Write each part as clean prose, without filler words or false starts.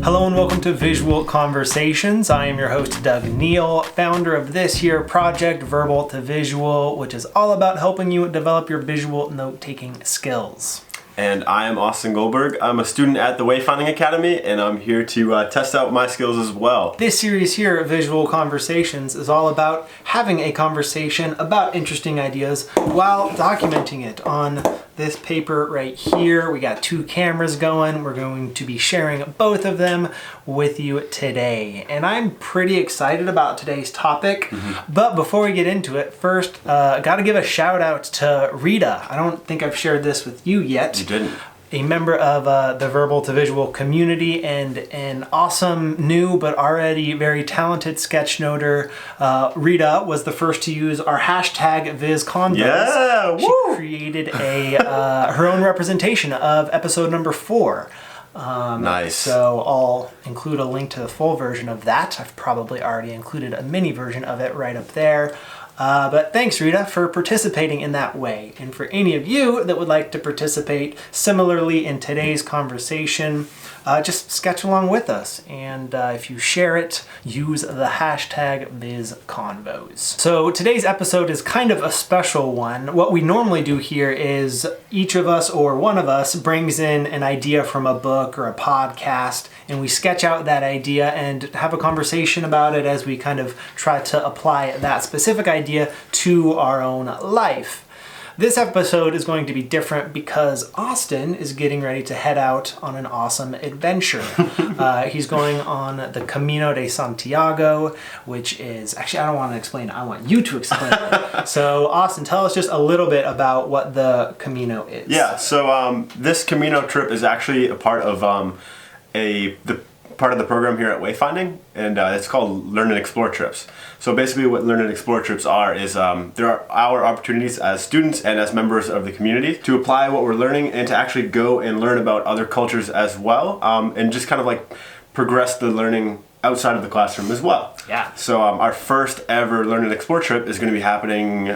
Hello and welcome to Visual Conversations. I am your host, Doug Neill, founder of this here project, Verbal to Visual, which is all about helping you develop your visual note-taking skills. And I am Austin Goldberg. I'm a student at the Wayfinding Academy, and I'm here to test out my skills as well. This series here, Visual Conversations, is all about having a conversation about interesting ideas while documenting it on this paper right here. We got two cameras going. We're going to be sharing both of them with you today. And I'm pretty excited about today's topic. But before we get into it, first, got to give a shout out to Rita. I don't think I've shared this with you yet. You didn't. A member of the Verbal to Visual community and an awesome new but already very talented sketchnoter. Rita was the first to use our hashtag VizConvos. Yeah, she created her own representation of episode number 4. Nice. So I'll include a link to the full version of that. I've probably already included a mini version of it right up there. But thanks, Rita, for participating in that way. And for any of you that would like to participate similarly in today's conversation, just sketch along with us. And if you share it, use the hashtag VizConvos. So today's episode is kind of a special one. What we normally do here is each of us or one of us brings in an idea from a book or a podcast, and we sketch out that idea and have a conversation about it as we kind of try to apply that specific idea to our own life. This episode is going to be different because Austin is getting ready to head out on an awesome adventure. He's going on the Camino de Santiago, which is, actually I don't want to explain it, I want you to explain it. So Austin, tell us just a little bit about what the Camino is. Yeah, so this Camino trip is actually a part of the program here at Wayfinding, and it's called Learn and Explore Trips. So basically what Learn and Explore Trips are is there are our opportunities as students and as members of the community to apply what we're learning and to actually go and learn about other cultures as well, and just kind of like progress the learning outside of the classroom as well. Yeah. So our first ever Learn and Explore trip is going to be happening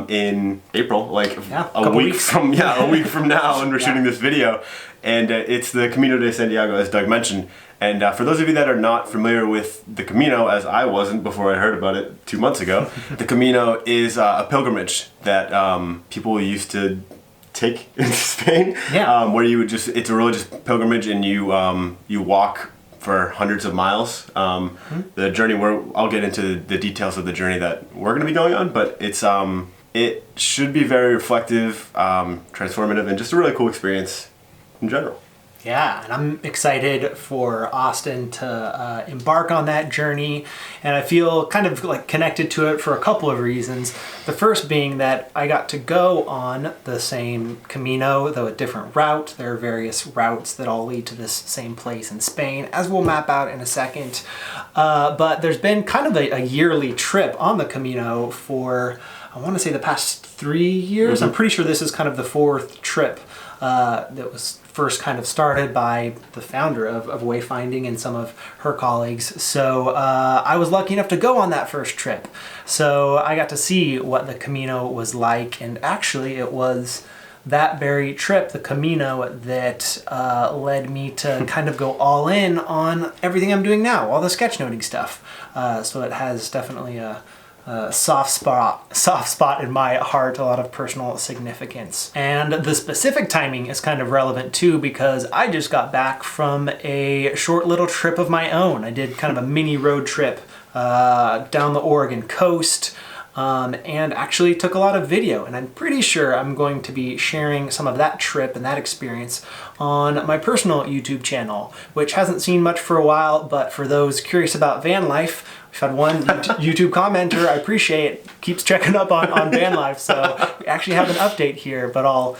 in April, like a week from now, and we're shooting this video, and it's the Camino de Santiago, as Doug mentioned. And for those of you that are not familiar with the Camino, as I wasn't before I heard about it 2 months ago, the Camino is a pilgrimage that people used to take in Spain, where you would it's a religious pilgrimage, and you walk for hundreds of miles. The journey, I'll get into the details of the journey that we're going to be going on, but it should be very reflective, transformative, and just a really cool experience in general. Yeah, and I'm excited for Austin to embark on that journey, and I feel kind of like connected to it for a couple of reasons. The first being that I got to go on the same Camino, though a different route. There are various routes that all lead to this same place in Spain, as we'll map out in a second. But there's been kind of a yearly trip on the Camino for, I want to say, the past 3 years. I'm pretty sure this is kind of the 4th trip that was first kind of started by the founder of Wayfinding and some of her colleagues. So I was lucky enough to go on that first trip. So I got to see what the Camino was like, and actually it was that very trip, the Camino, that led me to kind of go all in on everything I'm doing now, all the sketchnoting stuff. So it has definitely a soft spot in my heart, a lot of personal significance. And the specific timing is kind of relevant too, because I just got back from a short little trip of my own. I did kind of a mini road trip down the Oregon coast, and actually took a lot of video, and I'm pretty sure I'm going to be sharing some of that trip and that experience on my personal YouTube channel, which hasn't seen much for a while, but for those curious about van life, we've had one YouTube commenter I appreciate keeps checking up on van life, so we actually have an update here, but I'll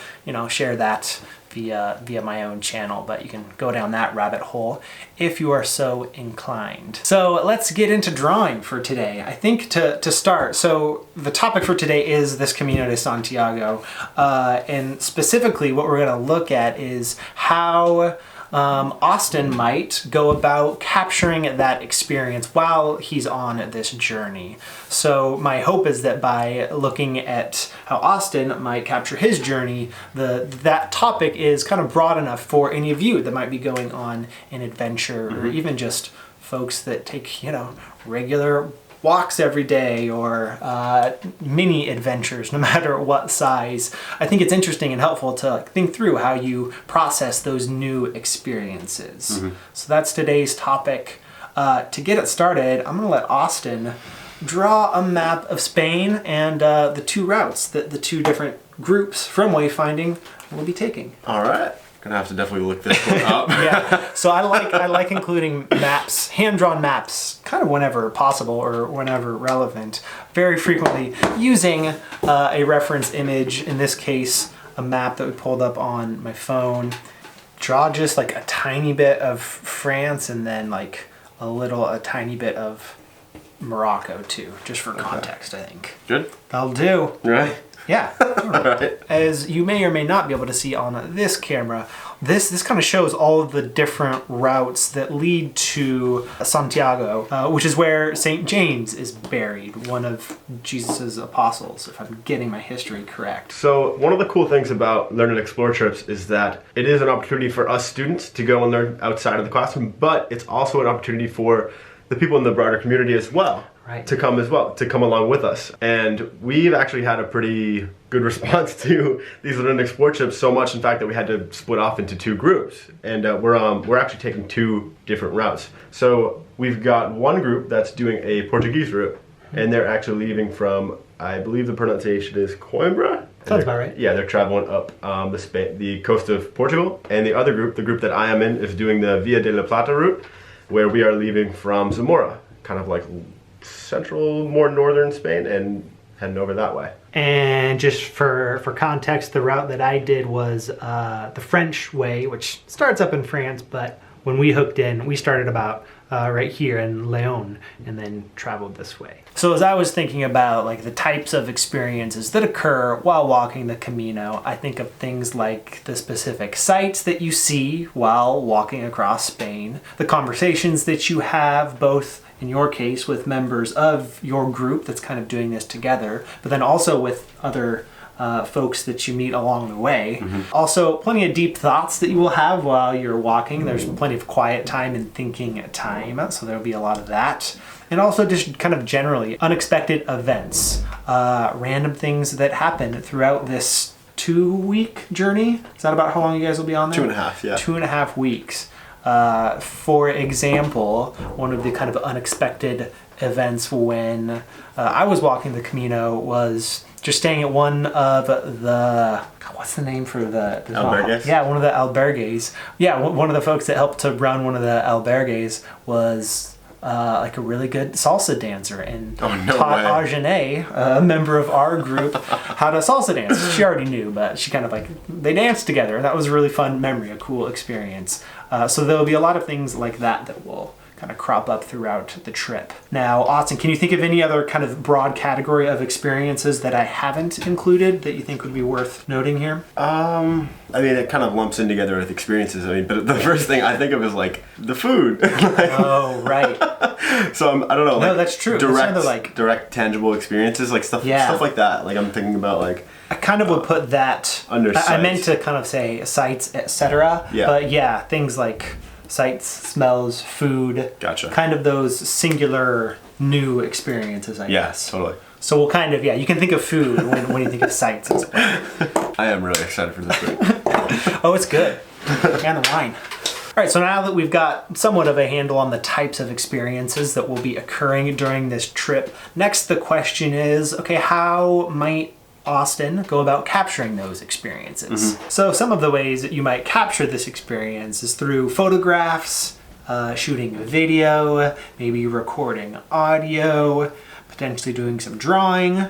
share that via my own channel, but you can go down that rabbit hole if you are so inclined. So let's get into drawing for today. I think to start, so the topic for today is this Camino de Santiago, and specifically what we're going to look at is how Austin might go about capturing that experience while he's on this journey. So my hope is that by looking at how Austin might capture his journey, that topic is kind of broad enough for any of you that might be going on an adventure, or even just folks that take, regular walks every day, or mini adventures, no matter what size. I think it's interesting and helpful to think through how you process those new experiences. So that's today's topic. To get it started, I'm going to let Austin draw a map of Spain and the two routes that the two different groups from wayfinding will be taking. All right. Gonna have to definitely look this one up. Yeah, so I like including maps, hand-drawn maps, kind of whenever possible or whenever relevant. Very frequently using a reference image, in this case, a map that we pulled up on my phone. Draw just like a tiny bit of France, and then like a tiny bit of Morocco too, just for context, I think. Good. That'll do. Right. Yeah. Right. As you may or may not be able to see on this camera, this kind of shows all of the different routes that lead to Santiago, which is where St. James is buried, one of Jesus's apostles, if I'm getting my history correct. So one of the cool things about Learn and Explore trips is that it is an opportunity for us students to go and learn outside of the classroom, but it's also an opportunity for the people in the broader community as well. Right. To come along with us. And we've actually had a pretty good response to these Learn and Explore trips, so much in fact that we had to split off into two groups. And we're actually taking two different routes. So we've got one group that's doing a Portuguese route, and they're actually leaving from, I believe the pronunciation is Coimbra? Sounds about right. Yeah, they're traveling up the coast of Portugal. And the other group, the group that I am in, is doing the Via de la Plata route, where we are leaving from Zamora, kind of like central, more northern Spain, and heading over that way. And just for context, the route that I did was the French way, which starts up in France, but when we hooked in, we started about right here in Leon and then traveled this way. So as I was thinking about like the types of experiences that occur while walking the Camino, I think of things like the specific sights that you see while walking across Spain, the conversations that you have, both in your case with members of your group that's kind of doing this together, but then also with other folks that you meet along the way. Also, plenty of deep thoughts that you will have while you're walking. There's plenty of quiet time and thinking time, so there'll be a lot of that. And also just kind of generally unexpected events, random things that happen throughout this 2-week journey. Is that about how long you guys will be on there? 2.5, yeah. 2.5 weeks. For example, one of the kind of unexpected events when I was walking the Camino was just staying at one of the, what's the name for the albergues? Yeah, one of the albergues. Yeah, one of the folks that helped to run one of the albergues was like a really good salsa dancer, and taught Ajane, a member of our group, how to salsa dance. She already knew, but she kind of they danced together, and that was a really fun memory, a cool experience. So there'll be a lot of things like that will kind of crop up throughout the trip. Now, Austin, can you think of any other kind of broad category of experiences that I haven't included that you think would be worth noting here? I mean, it kind of lumps in together with experiences. I mean, but the first thing I think of is like the food. Oh, right. So I don't know. No, that's true. Direct, tangible experiences, like stuff like that. Like I'm thinking about like. I kind of would put that under sights. I meant to kind of say sights, etc. Yeah. But yeah, things like sights, smells, food. Gotcha. Kind of those singular new experiences, I guess. Yeah, totally. So we'll kind of, you can think of food when you think of sights as well. I am really excited for this food. Oh, it's good. And the wine. All right, so now that we've got somewhat of a handle on the types of experiences that will be occurring during this trip, next the question is, okay, how might Austin go about capturing those experiences? So some of the ways that you might capture this experience is through photographs, shooting video, maybe recording audio, potentially doing some drawing,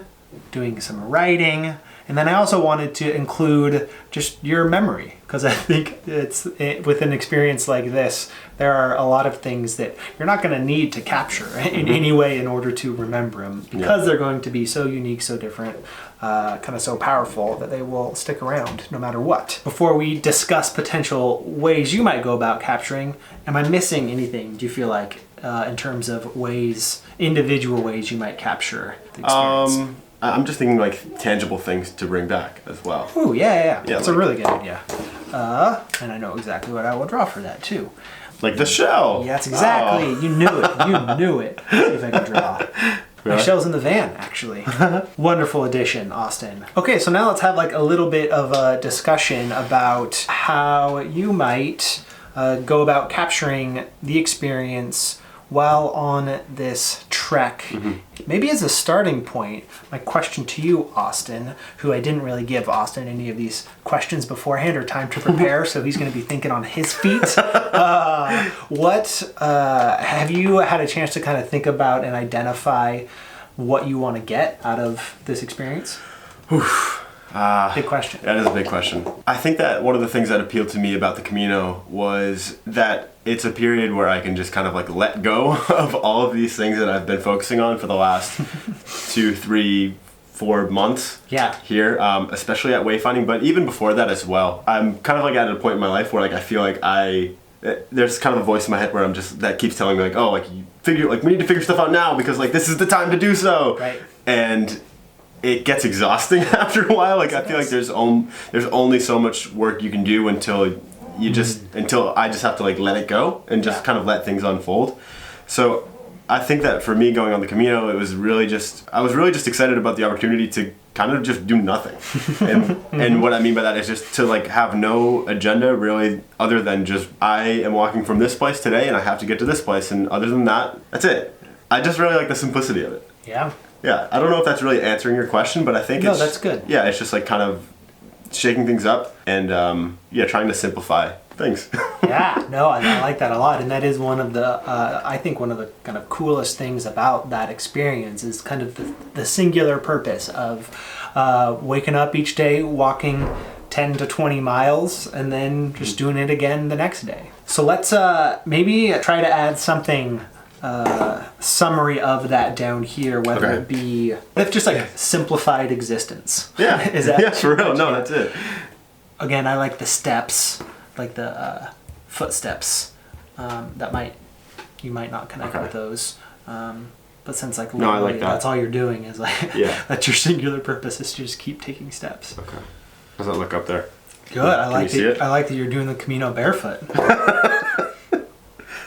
doing some writing. And then I also wanted to include just your memory, because I think with an experience like this, there are a lot of things that you're not going to need to capture in any way in order to remember them, because they're going to be so unique, so different, kind of so powerful that they will stick around no matter what. Before we discuss potential ways you might go about capturing, am I missing anything, do you feel like, in terms of individual ways you might capture the experience? I'm just thinking like tangible things to bring back as well. Oh, yeah. That's a really good idea. And I know exactly what I will draw for that too. Like the shell. Yes, exactly. Oh. You knew it. You knew it. Let's see if I can draw. Really? My shell's in the van, actually. Wonderful addition, Austin. Okay, so now let's have like a little bit of a discussion about how you might go about capturing the experience while on this trek. Maybe as a starting point, my question to you, Austin, who I didn't really give Austin any of these questions beforehand or time to prepare, so he's going to be thinking on his feet. Have you had a chance to kind of think about and identify what you want to get out of this experience? Big question. That is a big question. I think that one of the things that appealed to me about the Camino was that it's a period where I can just kind of like let go of all of these things that I've been focusing on for the last 2, 3, 4 months here, especially at wayfinding, but even before that as well. I'm kind of like at a point in my life where like I feel like there's kind of a voice in my head where that keeps telling me like, oh, like we need to figure stuff out now because like this is the time to do so. Right. And it gets exhausting after a while. Like I feel like there's only so much work you can do until I just have to like let it go and just kind of let things unfold. So I think that for me going on the Camino, I was really just excited about the opportunity to kind of just do nothing. And what I mean by that is just to like have no agenda really other than just I am walking from this place today and I have to get to this place, and other than that, that's it. I just really like the simplicity of it. Yeah. Yeah, I don't know if that's really answering your question, but I think no, that's good. Yeah, it's just like kind of shaking things up and trying to simplify things. Yeah, no, I like that a lot, and that is one of the I think one of the kind of coolest things about that experience is kind of the singular purpose of waking up each day, walking 10 to 20 miles, and then just doing it again the next day. So let's maybe try to add something. Summary of that down here, whether it be if just like simplified existence. Yeah, is that for real? No, that's it. Again, I like the steps, like the footsteps. You might not connect with those, but since like literally, I like that. That's all you're doing is like that's your singular purpose is to just keep taking steps. Okay, how's that look up there? Good. I like that you're doing the Camino barefoot.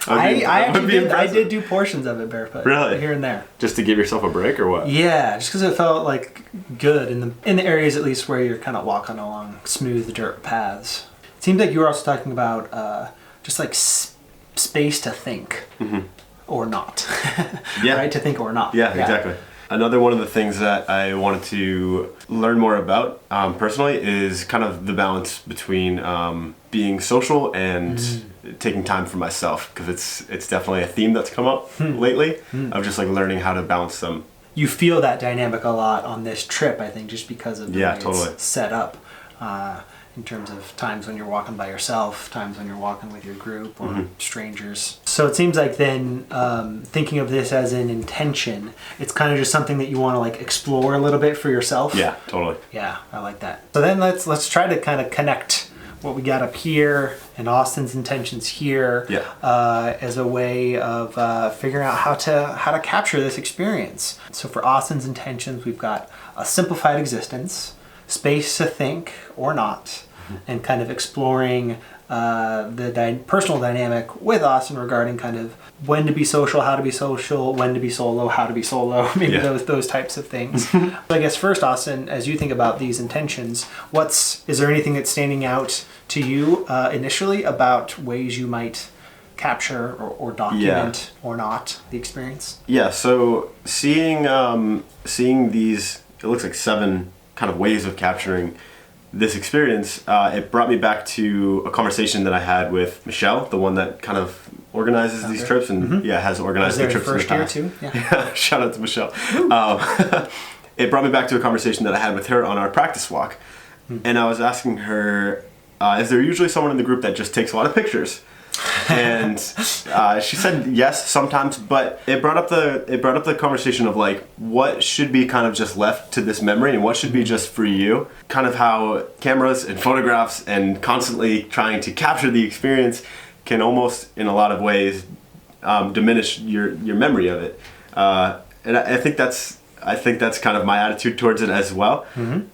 I did do portions of it barefoot. Really? Here and there. Just to give yourself a break or what? Yeah, just because it felt like good in the areas at least where you're kind of walking along smooth dirt paths. It seems like you were also talking about just like space to think or not. Yeah. Right? To think or not. Yeah, exactly. Another one of the things that I wanted to learn more about personally is kind of the balance between being social and taking time for myself, because it's definitely a theme that's come up lately of just like learning how to balance them. You feel that dynamic a lot on this trip, I think, just because of the way it's set up. In terms of times when you're walking by yourself, times when you're walking with your group or strangers. So it seems like then thinking of this as an intention, it's kind of just something that you want to like explore a little bit for yourself. Yeah, totally. Yeah, I like that. So then let's try to kind of connect what we got up here and Austin's intentions here as a way of figuring out how to capture this experience. So for Austin's intentions, we've got a simplified existence, space to think or not, and kind of exploring the personal dynamic with Austin regarding kind of when to be social, how to be social, when to be solo, how to be solo, maybe those types of things. I guess first, Austin, as you think about these intentions, is there anything that's standing out to you initially about ways you might capture or document or not the experience? Yeah, so seeing these, it looks like 7 kind of ways of capturing this experience, it brought me back to a conversation that I had with Michelle, the one that kind of organizes these trips and has organized the trips in the past. First year too. Yeah. Shout out to Michelle. it brought me back to a conversation that I had with her on our practice walk. And I was asking her, is there usually someone in the group that just takes a lot of pictures? And she said yes sometimes, but it brought up the conversation of like what should be kind of just left to this memory and what should be just for you. Kind of how cameras and photographs and constantly trying to capture the experience can almost in a lot of ways diminish your memory of it. And I think that's kind of my attitude towards it as well.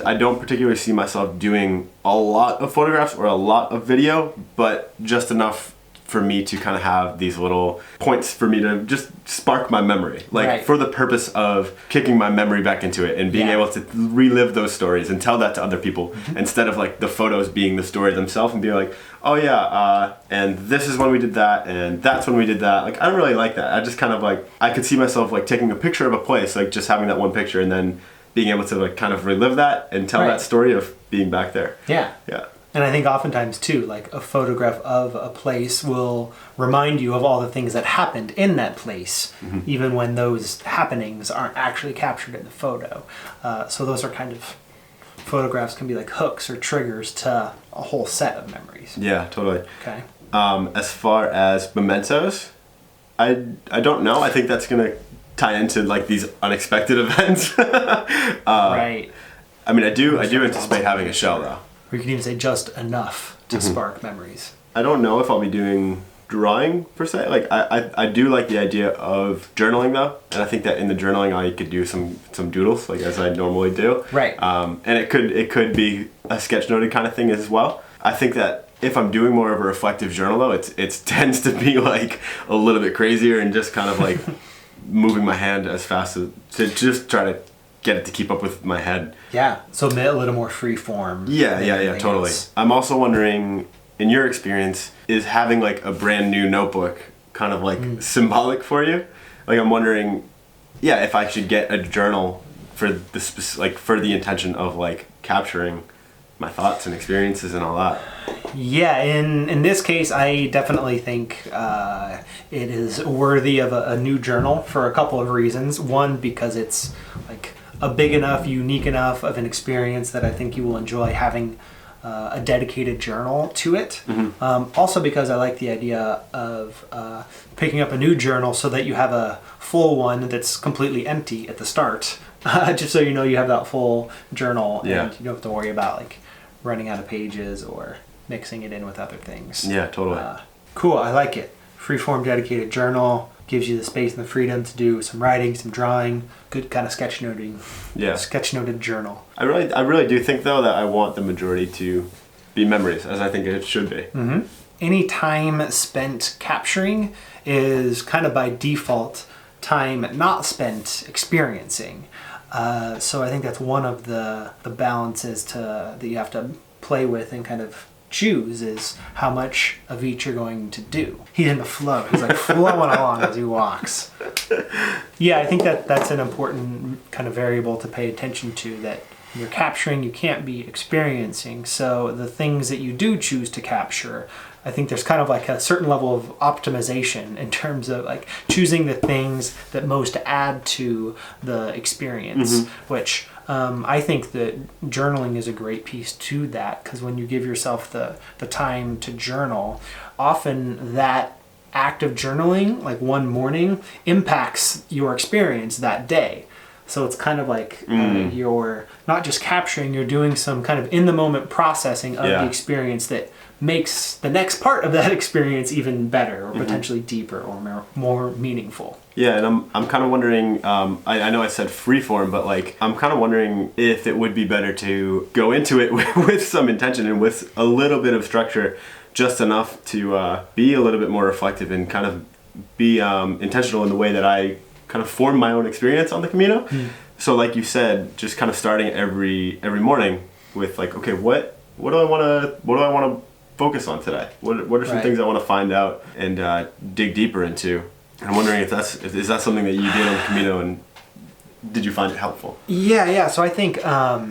I don't particularly see myself doing a lot of photographs or a lot of video, but just enough for me to kind of have these little points for me to just spark my memory, like for the purpose of kicking my memory back into it and being able to relive those stories and tell that to other people instead of like the photos being the story themselves and be like, oh yeah, and this is when we did that and that's when we did that. Like I don't really like that. I just kind of like, I could see myself like taking a picture of a place, like just having that one picture and then being able to like kind of relive that and tell that story of being back there. Yeah. And I think oftentimes too, like a photograph of a place will remind you of all the things that happened in that place, even when those happenings aren't actually captured in the photo. So those are kind of, photographs can be like hooks or triggers to a whole set of memories. Yeah, totally. Okay. As far as mementos, I don't know. I think that's gonna tie into like these unexpected events. Right. I mean, I do anticipate having a shell though. Or you could even say just enough to spark memories. I don't know if I'll be doing drawing per se. Like I do like the idea of journaling though, and I think that in the journaling I could do some doodles like as I normally do. Right. And it could be a sketchnoting kind of thing as well. I think that if I'm doing more of a reflective journal though, it tends to be like a little bit crazier and just kind of like moving my hand as fast as to just try to get it to keep up with my head. Yeah, so a little more free form. Yeah, totally. I'm also wondering, in your experience, is having like a brand new notebook kind of like symbolic for you? Like I'm wondering, if I should get a journal for the intention of like capturing my thoughts and experiences and all that. Yeah, in this case, I definitely think it is worthy of a new journal for a couple of reasons. One, because it's like a big enough, unique enough of an experience that I think you will enjoy having a dedicated journal to it. Also because I like the idea of picking up a new journal so that you have a full one that's completely empty at the start. Just so you know you have that full journal and you don't have to worry about like running out of pages or mixing it in with other things. Yeah, totally. Cool, I like it. Freeform dedicated journal gives you the space and the freedom to do some writing, some drawing, good kind of sketchnoting. Yeah. Sketchnoted journal. I really do think though that I want the majority to be memories, as I think it should be. Any time spent capturing is kind of by default time not spent experiencing. So I think that's one of the balances that you have to play with and kind of choose is how much of each you're going to do. He's in the flow. He's like flowing along as he walks. Yeah, I think that's an important kind of variable to pay attention to, that you're capturing, you can't be experiencing. So the things that you do choose to capture, I think there's kind of like a certain level of optimization in terms of like choosing the things that most add to the experience, which I think that journaling is a great piece to that, because when you give yourself the time to journal, often that act of journaling, like one morning, impacts your experience that day. So it's kind of like you're not just capturing, you're doing some kind of in-the-moment processing of the experience that makes the next part of that experience even better or potentially deeper or more meaningful. Yeah, and I'm kind of wondering, I know I said freeform, but like I'm kind of wondering if it would be better to go into it with some intention and with a little bit of structure, just enough to be a little bit more reflective and kind of be intentional in the way that I kind of form my own experience on the Camino. So like you said, just kind of starting every morning with like, okay, what do I want to focus on today? What are some things I want to find out and dig deeper into? I'm wondering if is that something that you did on the Camino, and did you find it helpful? Yeah. So I think a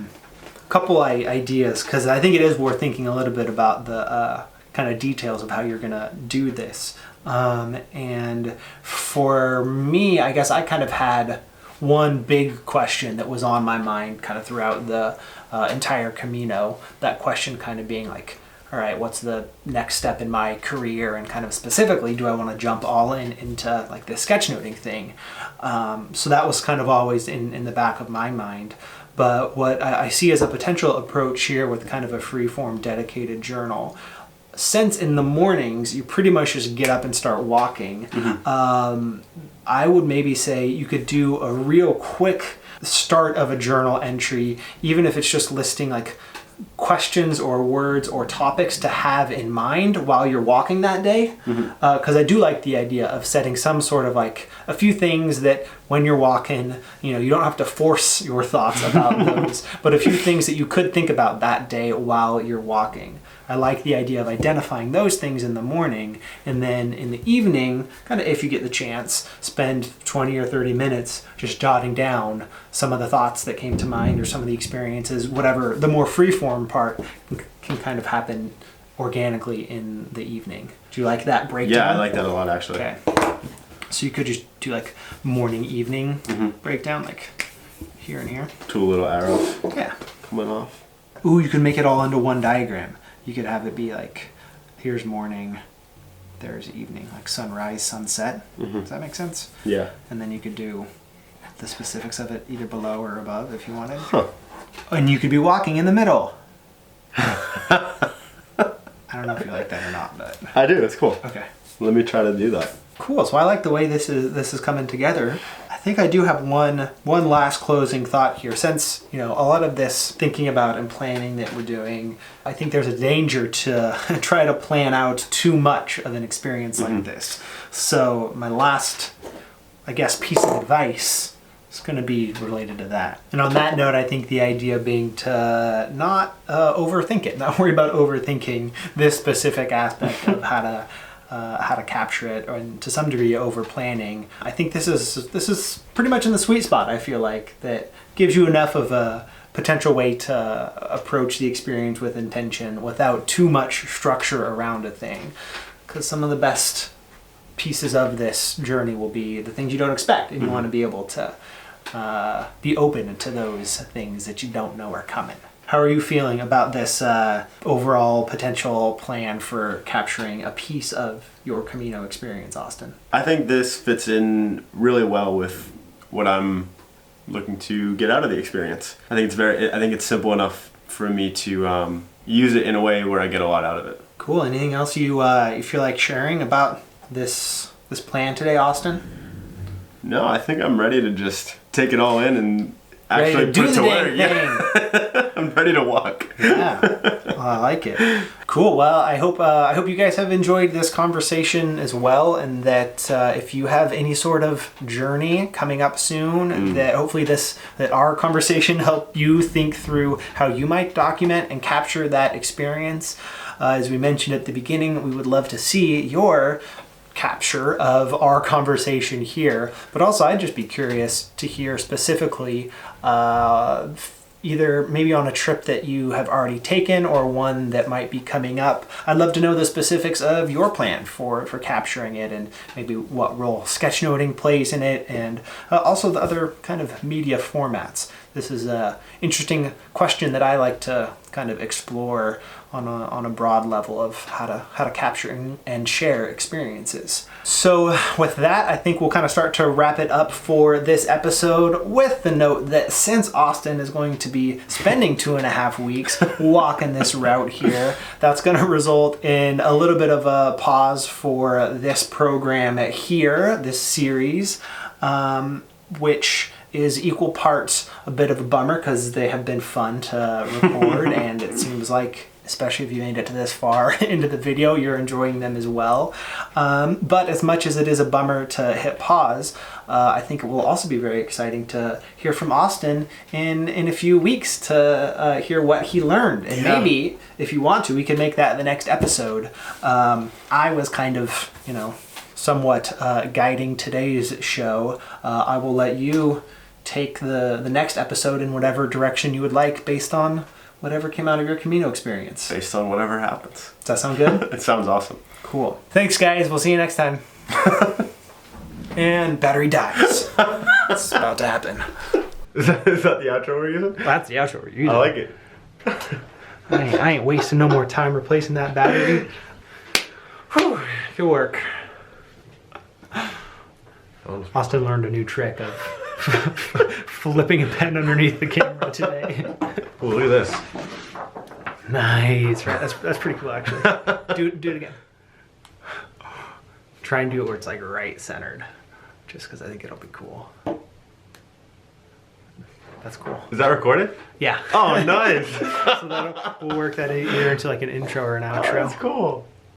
couple ideas, because I think it is worth thinking a little bit about the kind of details of how you're gonna do this. And for me, I guess I kind of had one big question that was on my mind kind of throughout the entire Camino. That question kind of being like, all right, what's the next step in my career, and kind of specifically, do I want to jump all into like this sketchnoting thing? So that was kind of always in the back of my mind. But what I see as a potential approach here with kind of a free-form dedicated journal, since in the mornings you pretty much just get up and start walking, I would maybe say you could do a real quick start of a journal entry, even if it's just listing like questions or words or topics to have in mind while you're walking that day. Because I do like the idea of setting some sort of like a few things that when you're walking, you don't have to force your thoughts about those, but a few things that you could think about that day while you're walking. I like the idea of identifying those things in the morning, and then in the evening, kind of if you get the chance, spend 20 or 30 minutes just jotting down some of the thoughts that came to mind or some of the experiences, whatever. The more free-form part can kind of happen organically in the evening. Do you like that breakdown? Yeah, I like that a lot, actually. Okay. So you could just do like morning, evening breakdown, like here and here. 2 little arrows. Yeah. Coming off. Ooh, you can make it all into one diagram. You could have it be like, here's morning, there's evening, like sunrise, sunset. Does that make sense? Yeah. And then you could do the specifics of it either below or above if you wanted. And you could be walking in the middle. I don't know if you like that or not, but I do. It's cool. Okay. Let me try to do that. Cool. So I like the way this is coming together. I think I do have one last closing thought here. Since, a lot of this thinking about and planning that we're doing, I think there's a danger to try to plan out too much of an experience like this. So my last, I guess, piece of advice is going to be related to that. And on that note, I think the idea being to not overthink it, not worry about overthinking this specific aspect of how to capture it, or to some degree over planning. I think this is pretty much in the sweet spot. I feel like that gives you enough of a potential way to approach the experience with intention without too much structure around a thing. Because some of the best pieces of this journey will be the things you don't expect, and you want to be able to be open to those things that you don't know are coming. How are you feeling about this overall potential plan for capturing a piece of your Camino experience, Austin? I think this fits in really well with what I'm looking to get out of the experience. I think it's simple enough for me to use it in a way where I get a lot out of it. Cool. Anything else you feel like sharing about this plan today, Austin? No, I think I'm ready to just take it all in and actually put it to work. Yeah. I'm ready to walk. Yeah, well, I like it. Cool. Well, I hope you guys have enjoyed this conversation as well, and that if you have any sort of journey coming up soon, that hopefully that our conversation helped you think through how you might document and capture that experience. As we mentioned at the beginning, we would love to see your capture of our conversation here, but also I'd just be curious to hear specifically either maybe on a trip that you have already taken or one that might be coming up. I'd love to know the specifics of your plan for capturing it, and maybe what role sketchnoting plays in it, and also the other kind of media formats. This is an interesting question that I like to kind of explore on a broad level of how to capture and share experiences. So with that, I think we'll kind of start to wrap it up for this episode with the note that since Austin is going to be spending 2.5 weeks walking this route here, that's going to result in a little bit of a pause for this program here, this series, which is equal parts a bit of a bummer because they have been fun to record and it seems like, especially if you made it to this far into the video, you're enjoying them as well. But as much as it is a bummer to hit pause, I think it will also be very exciting to hear from Austin in a few weeks to hear what he learned. And maybe, if you want to, we can make that the next episode. I was kind of, somewhat guiding today's show. I will let you take the next episode in whatever direction you would like based on whatever came out of your Camino experience. Based on whatever happens. Does that sound good? It sounds awesome. Cool. Thanks, guys. We'll see you next time. And battery dies. It's about to happen. Is that the outro we're using? That's the outro we're using. I like it. I ain't wasting no more time replacing that battery. Whew, good work. Austin learned a new trick of flipping a pen underneath the camera today. Ooh, look at this. Nice, right? That's pretty cool, actually. Do it again. Try and do it where it's like right centered, just because I think it'll be cool. That's cool. Is that recorded? Yeah. Oh, nice. So we'll work that either into like an intro or an outro. That's cool.